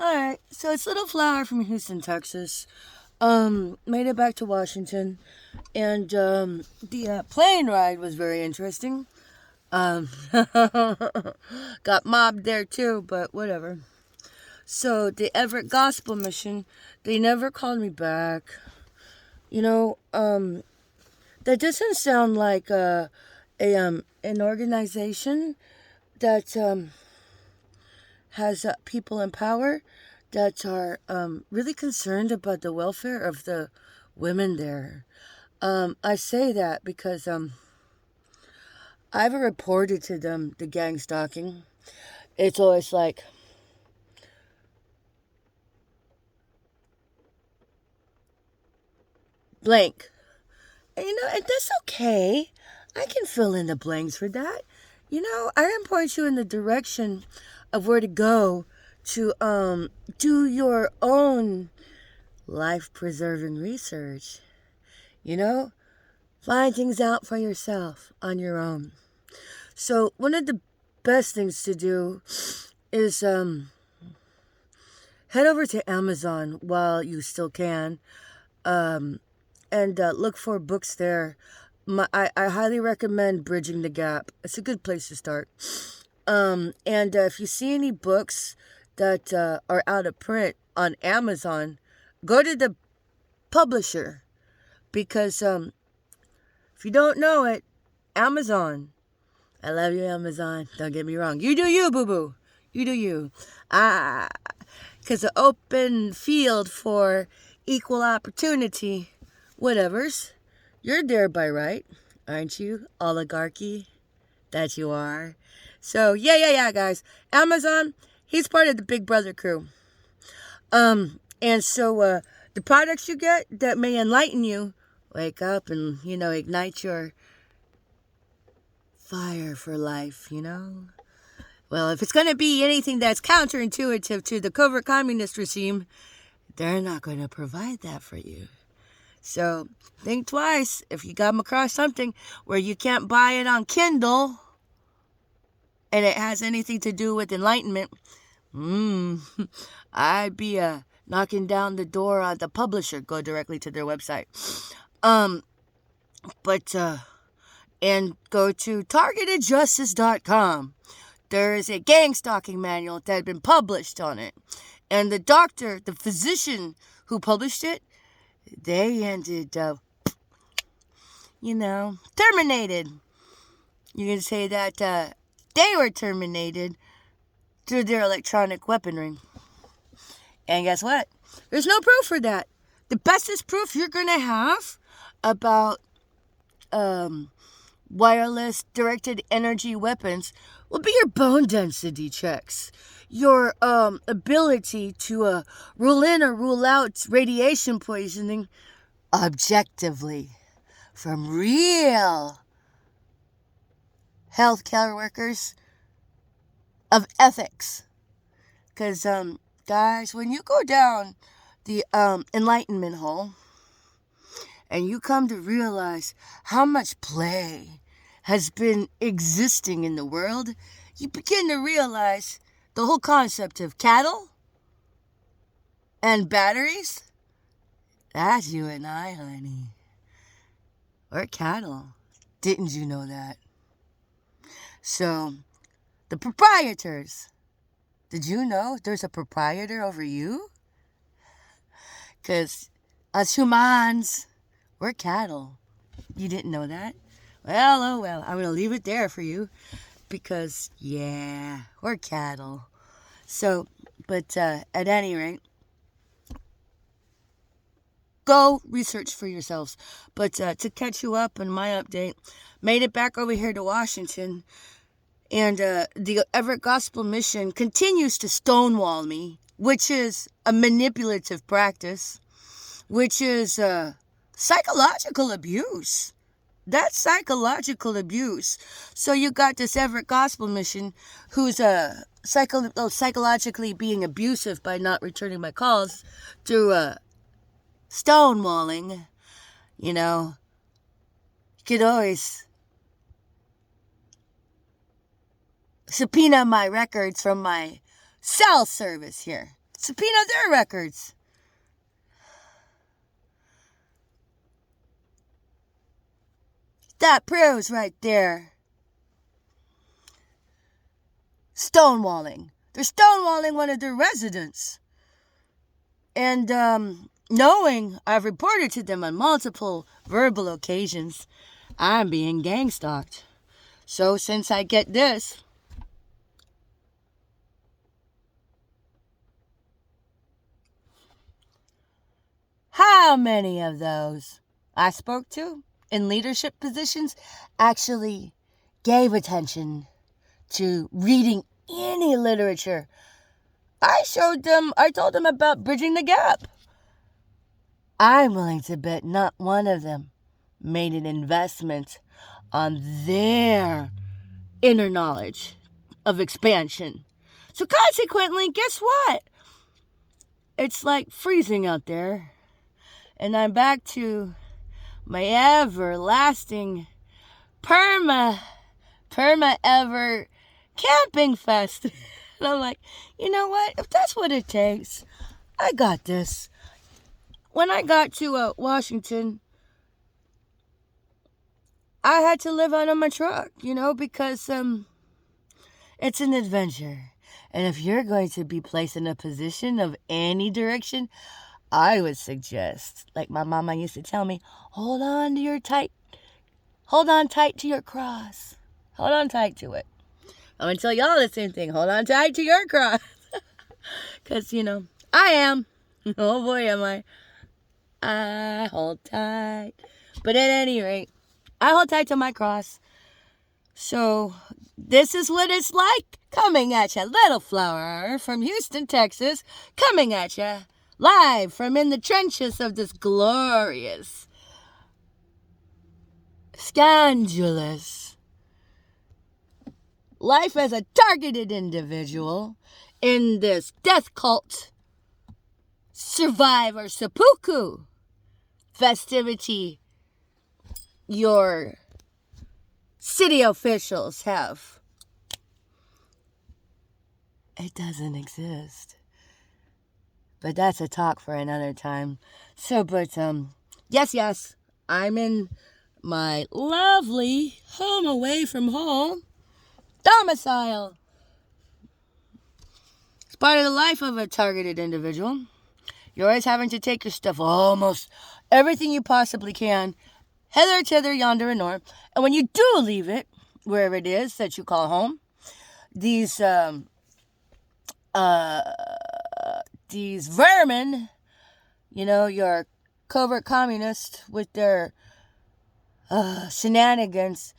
Alright, so it's Little Flower from Houston, Texas. Made it back to Washington, and the plane ride was very interesting. Um, got mobbed there too, but whatever. So the Everett Gospel Mission, they never called me back. You know, that doesn't sound like an organization that has people in power that are really concerned about the welfare of the women there. I say that because I've reported to them the gang stalking. It's always like, blank. And that's okay. I can fill in the blanks for that. I can point you in the direction of where to go to do your own life-preserving research. Find things out for yourself on your own. So one of the best things to do is head over to Amazon while you still can, and look for books there. I highly recommend Bridging the Gap. It's a good place to start. And if you see any books that are out of print on Amazon, go to the publisher, because if you don't know it, Amazon. I love you, Amazon. Don't get me wrong. You do you, boo-boo. You do you. Because the open field for equal opportunity, whatevers, you're there by right, aren't you? Oligarchy that you are. So, yeah, guys. Amazon, he's part of the Big Brother crew. And so the products you get that may enlighten you, wake up and, ignite your fire for life, Well, if it's going to be anything that's counterintuitive to the covert communist regime, they're not going to provide that for you. So think twice if you come across something where you can't buy it on Kindle and it has anything to do with enlightenment. I'd be knocking down the door on the publisher. Go directly to their website. And go to targetedjustice.com. There is a gang stalking manual that had been published on it. And the physician who published it, they ended up, terminated. You can say that they were terminated through their electronic weaponry. And guess what? There's no proof for that. The bestest proof you're going to have about wireless directed energy weapons will be your bone density checks. Your ability to rule in or rule out radiation poisoning objectively from real healthcare workers of ethics. Because, guys, when you go down the enlightenment hole and you come to realize how much play has been existing in the world, you begin to realize the whole concept of cattle and batteries. That's you and I, honey. We're cattle. Didn't you know that? So, the proprietors. Did you know there's a proprietor over you? Because us humans, we're cattle. You didn't know that? Well, oh well. I'm going to leave it there for you. Because, yeah, we're cattle. So, but at any rate, go research for yourselves. But to catch you up on my update, made it back over here to Washington. And the Everett Gospel Mission continues to stonewall me, which is a manipulative practice, which is psychological abuse. That's psychological abuse. So you got this Everett Gospel Mission who's psychologically being abusive by not returning my calls through stonewalling. You could always subpoena my records from my cell service here. Subpoena their records. That proves right there. Stonewalling. They're stonewalling one of their residents. And knowing I've reported to them on multiple verbal occasions, I'm being gang stalked. So since I get this, how many of those I spoke to in leadership positions actually gave attention to reading any literature? I told them about bridging the gap. I'm willing to bet not one of them made an investment on their inner knowledge of expansion. So consequently, guess what? It's like freezing out there. And I'm back to my everlasting ever camping fest. And I'm like, you know what? If that's what it takes, I got this. When I got to Washington, I had to live out of my truck, because it's an adventure. And if you're going to be placed in a position of any direction, I would suggest, like my mama used to tell me, hold on tight to your cross. Hold on tight to it. I'm going to tell y'all the same thing. Hold on tight to your cross. Because, I am. Oh boy, am I. I hold tight. But at any rate, I hold tight to my cross. So, this is what it's like coming at ya. Little Flower from Houston, Texas. Coming at ya. Live from in the trenches of this glorious, scandalous life as a targeted individual in this death cult survivor seppuku festivity your city officials have. It doesn't exist. But that's a talk for another time. So, yes, I'm in my lovely home away from home domicile. It's part of the life of a targeted individual. You're always having to take your stuff, almost everything you possibly can, hither, thither, yonder, and nor. And when you do leave it, wherever it is that you call home, these vermin, your covert communists with their shenanigans,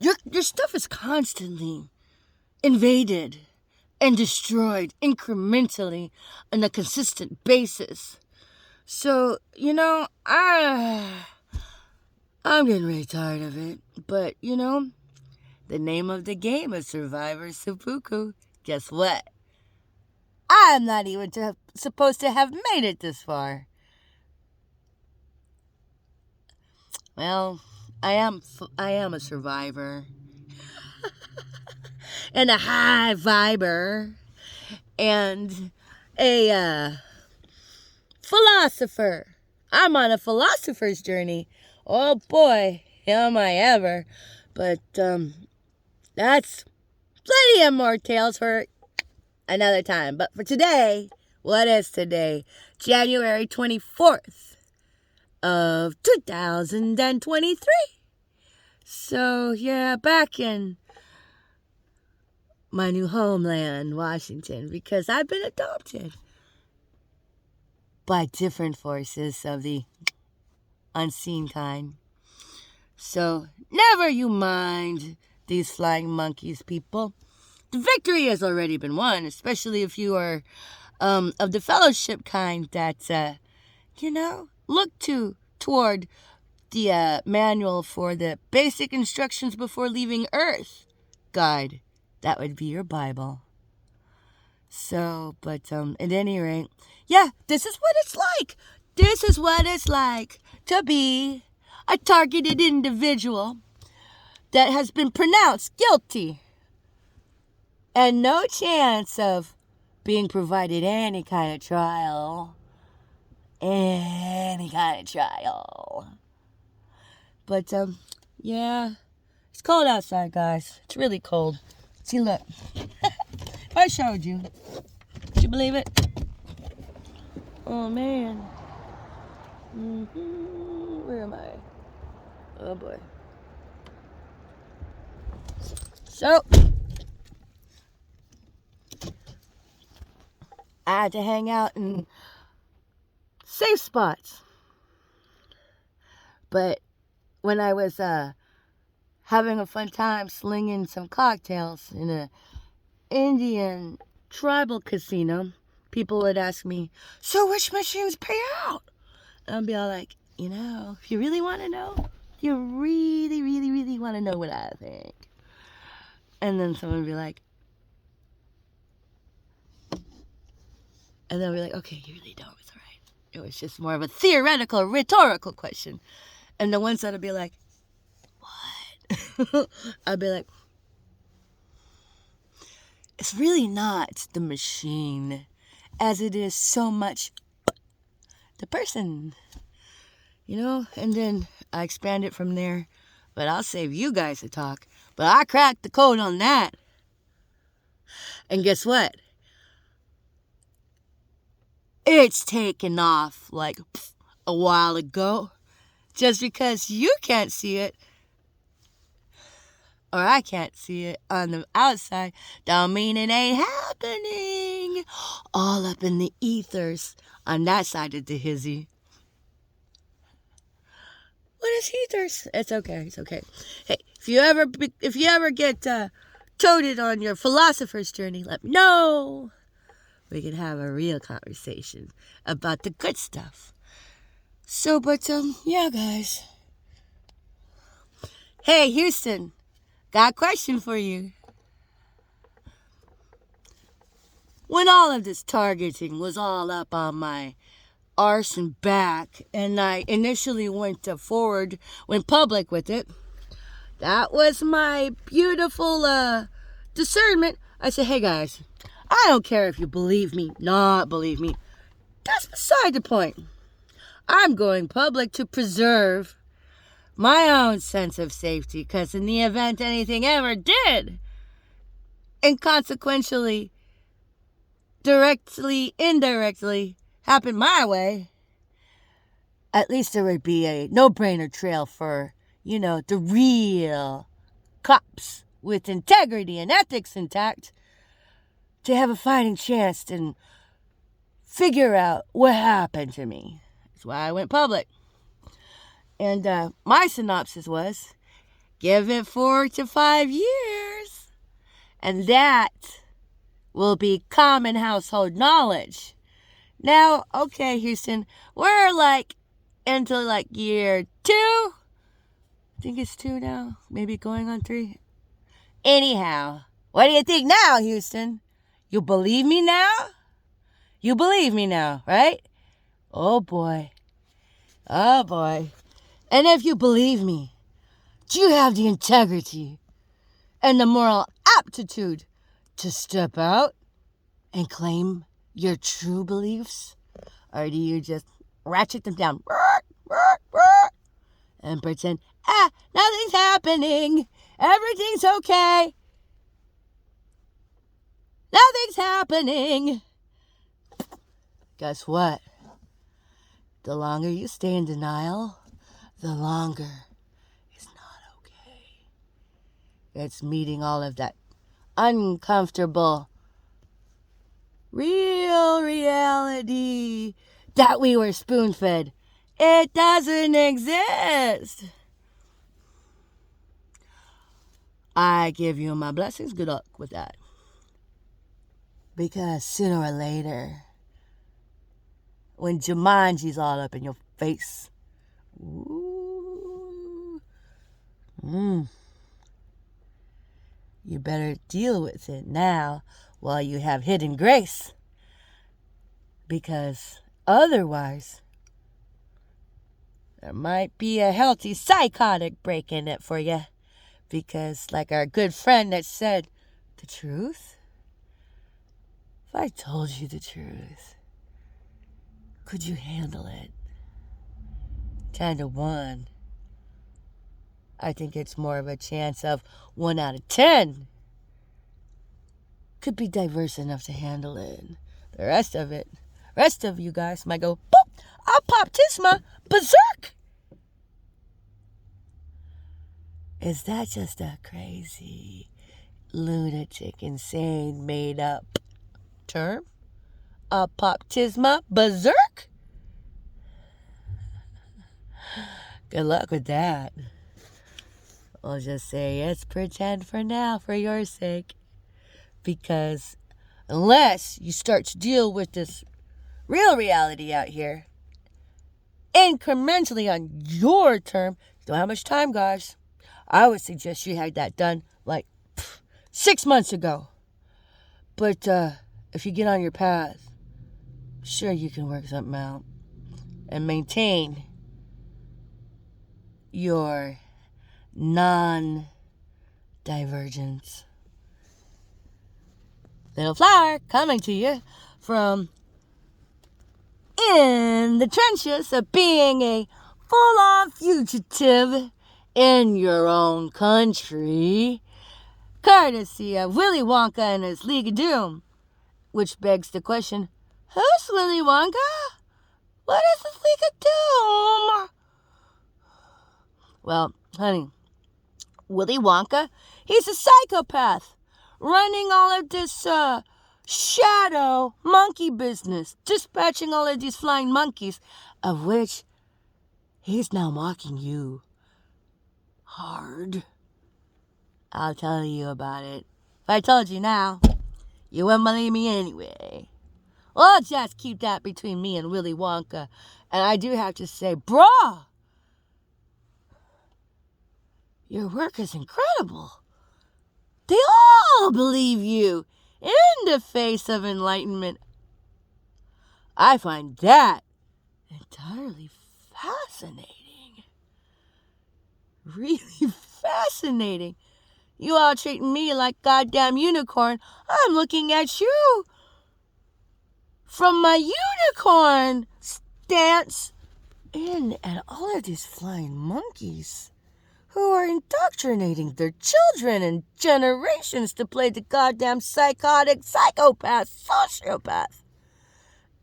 your stuff is constantly invaded and destroyed incrementally on a consistent basis. So, I'm getting really tired of it. But, the name of the game is Survivor Seppuku. Guess what? I'm not even supposed to have made it this far. Well, I am a survivor. And a high viber. And a philosopher. I'm on a philosopher's journey. Oh boy, am I ever. But that's plenty of more tales for another time. But for today, what is today? January 24th of 2023. So, yeah, back in my new homeland, Washington, because I've been adopted by different forces of the unseen kind. So, never you mind these flying monkeys, people. The victory has already been won, especially if you are of the fellowship kind that, look toward the manual for the basic instructions before leaving Earth guide. That would be your Bible. So, but at any rate, yeah, this is what it's like. This is what it's like to be a targeted individual that has been pronounced guilty and no chance of being provided any kind of trial. Any kind of trial. But, yeah. It's cold outside, guys. It's really cold. See, look. If I showed you, would you believe it? Oh, man. Where am I? Oh, boy. So, I had to hang out in safe spots. But when I was having a fun time slinging some cocktails in a Indian tribal casino, people would ask me, so which machines pay out? And I'd be all like, if you really want to know, you really, really, really want to know what I think. And then someone would be like, and they'll be like, okay, you really don't, it's all right. It was just more of a theoretical, rhetorical question. And the ones that would be like, what? I'd be like, it's really not the machine as it is so much the person, and then I expand it from there. But I'll save you guys to talk. But I cracked the code on that. And guess what? It's taken off like a while ago. Just because you can't see it, or I can't see it on the outside, don't mean it ain't happening. All up in the ethers on that side of the hizzy. What is ethers? It's okay. It's okay. Hey, if you ever get toted on your philosopher's journey, let me know. We can have a real conversation about the good stuff. So, but yeah, guys. Hey, Houston, got a question for you. When all of this targeting was all up on my arse and back, and I initially went public with it, that was my beautiful discernment. I said, hey guys, I don't care if you believe me, not believe me. That's beside the point. I'm going public to preserve my own sense of safety, because in the event anything ever did, and consequentially, directly, indirectly, happen my way, at least there would be a no-brainer trail for, the real cops with integrity and ethics intact to have a fighting chance and figure out what happened to me. That's why I went public. And my synopsis was, give it 4 to 5 years, and that will be common household knowledge. Now, okay, Houston, we're into year 2. I think it's 2 now, maybe going on 3. Anyhow, what do you think now, Houston? You believe me now? You believe me now, right? Oh boy. Oh boy. And if you believe me, do you have the integrity and the moral aptitude to step out and claim your true beliefs? Or do you just ratchet them down and pretend, nothing's happening, everything's okay, nothing's happening? Guess what? The longer you stay in denial, the longer it's not okay. It's meeting all of that uncomfortable real reality that we were spoon-fed. It doesn't exist. I give you my blessings. Good luck with that. Because sooner or later, when Jumanji's all up in your face, you better deal with it now while you have hidden grace. Because otherwise, there might be a healthy psychotic break in it for you. Because like our good friend that said, the truth If I told you the truth, could you handle it? 10 to 1. I think it's more of a chance of 1 out of 10. Could be diverse enough to handle it. The rest of you guys might go, boop, I'll pop Tisma berserk. Is that just a crazy, lunatic, insane, made up term? I'll pop Tisma berserk? Good luck with that. I'll just say it's pretend for now for your sake. Because unless you start to deal with this real reality out here, incrementally on your term, you don't have much time, guys. I would suggest you had that done like 6 months ago. But if you get on your path, sure you can work something out and maintain your non-divergence. Little flower coming to you from in the trenches of being a full-on fugitive in your own country, courtesy of Willy Wonka and his League of Doom. Which begs the question, who's Willy Wonka? What is his League of Doom? Well, honey, Willy Wonka, he's a psychopath running all of this shadow monkey business, dispatching all of these flying monkeys, of which he's now mocking you hard. I'll tell you about it. If I told you now, you wouldn't believe me anyway. Well, just keep that between me and Willy Wonka. And I do have to say, brah, your work is incredible. They all believe you in the face of enlightenment. I find that entirely fascinating. Really fascinating. You all treating me like goddamn unicorn. I'm looking at you from my unicorn stance in at all of these flying monkeys who are indoctrinating their children and generations to play the goddamn psychotic psychopath, sociopath.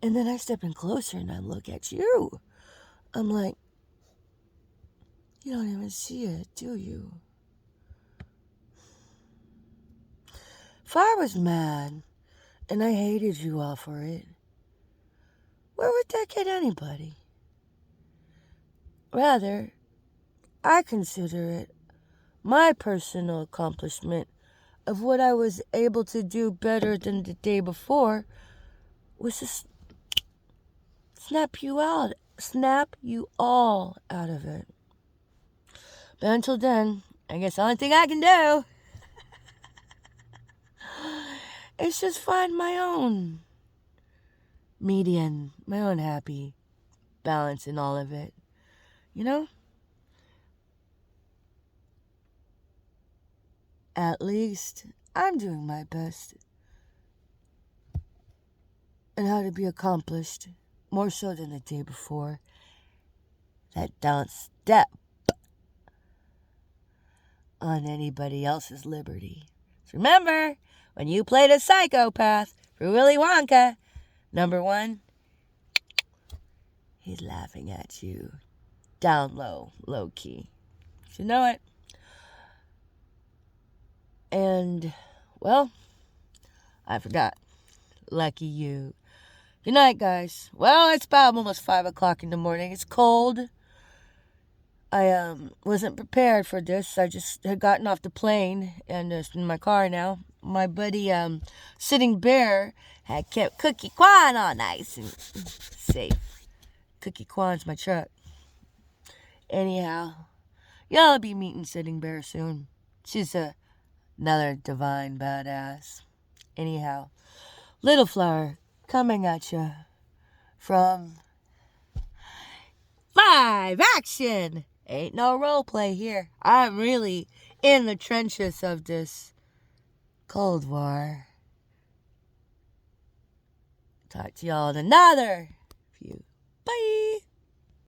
And then I step in closer and I look at you. I'm like, you don't even see it, do you? If I was mad and I hated you all for it, where would that get anybody? Rather, I consider it my personal accomplishment of what I was able to do better than the day before was to snap you all out of it. But until then, I guess the only thing I can do is just find my own median, my own happy balance in all of it. You know? At least I'm doing my best and how to be accomplished, more so than the day before. That don't step on anybody else's liberty. So remember, when you played a psychopath for Willy Wonka, number one, he's laughing at you. Down low, low key. You know it. And, well, I forgot. Lucky you. Good night, guys. Well, it's about almost 5 o'clock in the morning. It's cold. I wasn't prepared for this. I just had gotten off the plane and just in my car now. My buddy, Sitting Bear, had kept Cookie Kwan all nice and safe. Cookie Kwan's my truck. Anyhow, y'all be meeting Sitting Bear soon. She's another divine badass. Anyhow, Little Flower coming at you from 5 action. Ain't no role play here. I'm really in the trenches of this Cold War. talk to y'all in another